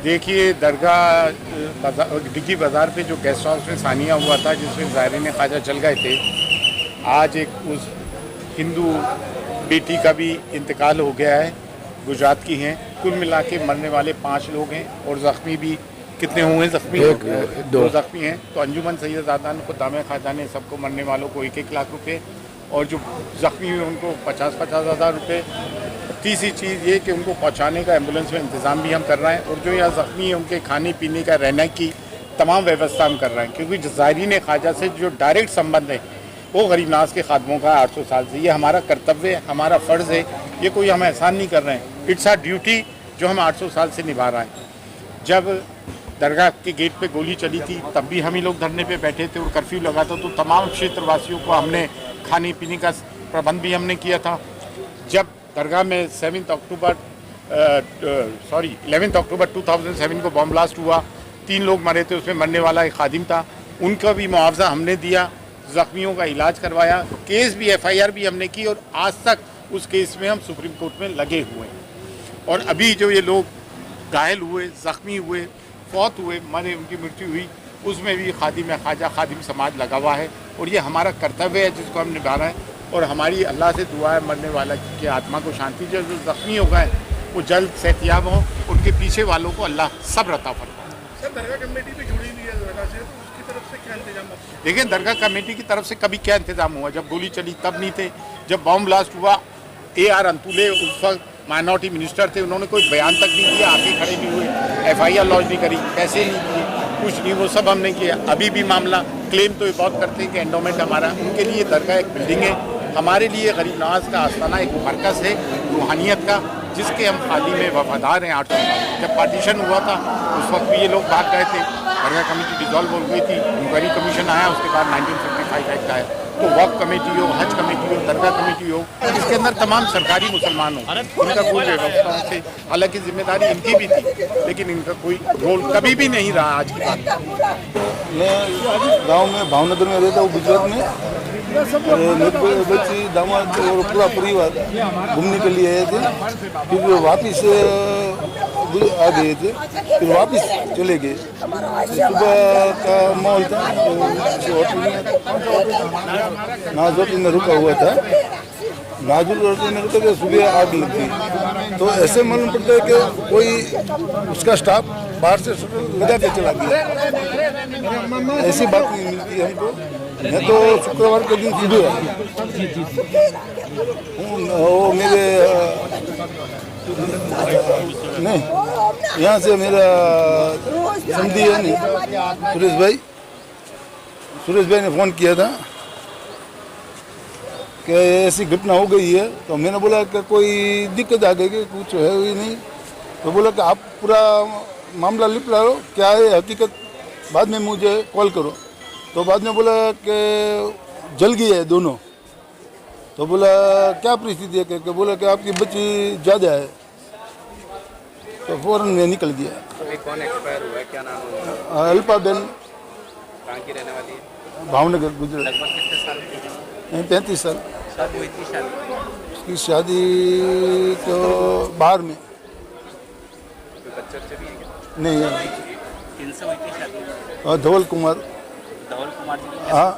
देखिए, दरगाह डिग्गी बाज़ार पे जो गेस्ट हाउस में सानिया हुआ था, जिसमें ज़ायरीन ख्वाजा चल गए थे, आज एक उस हिंदू बेटी का भी इंतकाल हो गया है। गुजरात की हैं। कुल मिला के मरने वाले 5 लोग हैं और ज़ख्मी भी कितने हुए? ज़ख्मी दो ज़ख्मी हैं। तो अंजुमन सैयदादा को दामे ख़ाजा ने सबको मरने वालों को 1-1 लाख रुपए और जो ज़ख्मी हुए उनको 50-50 हज़ार रुपये। तीसरी चीज़ ये कि उनको पहुंचाने का एम्बुलेंस में इंतज़ाम भी हम कर रहे हैं और जो यहाँ ज़ख्मी है उनके खाने पीने का, रहने की तमाम व्यवस्था हम कर रहे हैं, क्योंकि ज़ायरीन ख्वाजा से जो डायरेक्ट संबंध है वो गरीब नाज के खादमों का 800 साल से। ये हमारा कर्तव्य है, हमारा फ़र्ज़ है, ये कोई हम एहसान नहीं कर रहे हैं। इट्स आ ड्यूटी जो हम 800 साल से निभा रहे हैं। जब दरगाह के गेट पे गोली चली थी तब भी हम ही लोग धरने पे बैठे थे और कर्फ्यू लगा था, तो तमाम क्षेत्रवासियों को हमने खाने पीने का प्रबंध भी हमने किया था। जब दरगाह में 11 अक्टूबर 2007 को बॉम्ब ब्लास्ट हुआ, 3 लोग मरे थे, उसमें मरने वाला एक खादिम था, उनका भी मुआवजा हमने दिया, ज़ख्मियों का इलाज करवाया, केस भी FIR भी हमने की और आज तक उस केस में हम सुप्रीम कोर्ट में लगे हुए हैं। और अभी जो ये लोग घायल हुए, ज़ख्मी हुए, फौत हुए, मरे, उनकी मृत्यु हुई, उसमें भी खादिम ख्वाजा, खादिम समाज लगा हुआ है और ये हमारा कर्तव्य है जिसको हम निभा रहे हैं। और हमारी अल्लाह से दुआ है मरने वाला की आत्मा को शांति, जो ज़ख्मी हो गए वो जल्द सेहतियाब हों, उनके पीछे वालों को अल्लाह सब्र अता फरमाए। सर, दरगाह कमेटी भी जुड़ी हुई है दरगाह से, तो उसकी तरफ से क्या इंतजाम? देखिए, दरगाह कमेटी की तरफ से कभी क्या इंतजाम हुआ? जब गोली चली तब नहीं थे। जब बॉम्ब ब्लास्ट हुआ, AR अंतुले उस वक्त माइनॉरिटी मिनिस्टर थे, उन्होंने कोई बयान तक नहीं दिया, आगे खड़े नहीं हुए, FIR लॉन्च नहीं करी, पैसे नहीं दिए, कुछ नहीं, वो सब हमने किया। अभी भी मामला क्लेम तो ये बहुत करते हैं कि एंडोमेंट हमारा, उनके लिए दरगाह एक बिल्डिंग है, हमारे लिए गरीब नवाज का आस्थाना एक मरकज़ है रूहानियत का, जिसके हम खाली में वफादार हैं 800 साल। जब पार्टीशन हुआ था उस वक्त भी ये लोग भाग गए थे, दरगाह कमेटी डिजॉल्व हो गई थी, इंक्वायरी कमीशन आया, उसके बाद 1955 एक्ट आया। तो वक्फ कमेटी हो, हज कमेटी हो, दरगाह कमेटी हो, इसके अंदर तमाम सरकारी मुसलमान हो, इनका कोई व्यवस्था से, हालांकि जिम्मेदारी इनकी भी थी, लेकिन इनका कोई रोल कभी भी नहीं रहा। आज की बात मैं गांव में भावनगर में रहता हूँ, गुजरात में। मेरे बच्ची, दामाद और पूरा परिवार घूमने के लिए आए थे, फिर वापिस आ गए थे, फिर वापिस चले गए। सुबह का माहौल था, होटल में नाज होटल में रुका हुआ था, नाजुल होटल में रुका तो सुबह आग लगी। तो ऐसे मालूम पड़ता है कि कोई उसका स्टाफ बाहर से शटर लगा के चला गया। ऐसी बात नहीं मिलती हमको। मैं तो शुक्रवार के दिन सुबह वो मेरे नहीं, यहाँ से मेरा समझी है नहीं, सुरेश भाई ने फ़ोन किया था कि ऐसी घटना हो गई है। तो मैंने बोला कि कोई दिक्कत आ गई कि कुछ है ही नहीं। तो बोला कि आप पूरा मामला लिख लो, क्या है हकीकत, बाद में मुझे कॉल करो। तो बाद में बोला कि जल गई है दोनों। तो बोला क्या परिस्थिति है? कि बोला कि आपकी बच्ची ज़्यादा है। तो फ़ौरन में निकल गया। अभी कौन एक्सपायर हुआ है, क्या नाम है उनका? अल्पा बेन। कहाँ की रहने वाली है? भावनगर, गुजरात। लगभग कितने साल की है? 35 साल। कब हुई थी शादी? उसकी शादी तो बाहर में। कोई बच्चे बच्चे भी हैं क्या? नहीं है। किनसे हुई थी शादी? और धवल कुमार। धवल कुमार जी की? हाँ,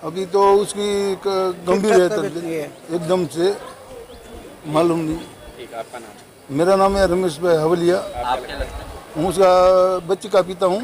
अभी तो उसकी गंभीर है, एकदम से मालूम नहीं। ठीक, आपका नाम? मेरा नाम है रमेश भाई हवलिया। आप क्या लगता है? हूँ उसका बच्ची का पिता हूँ।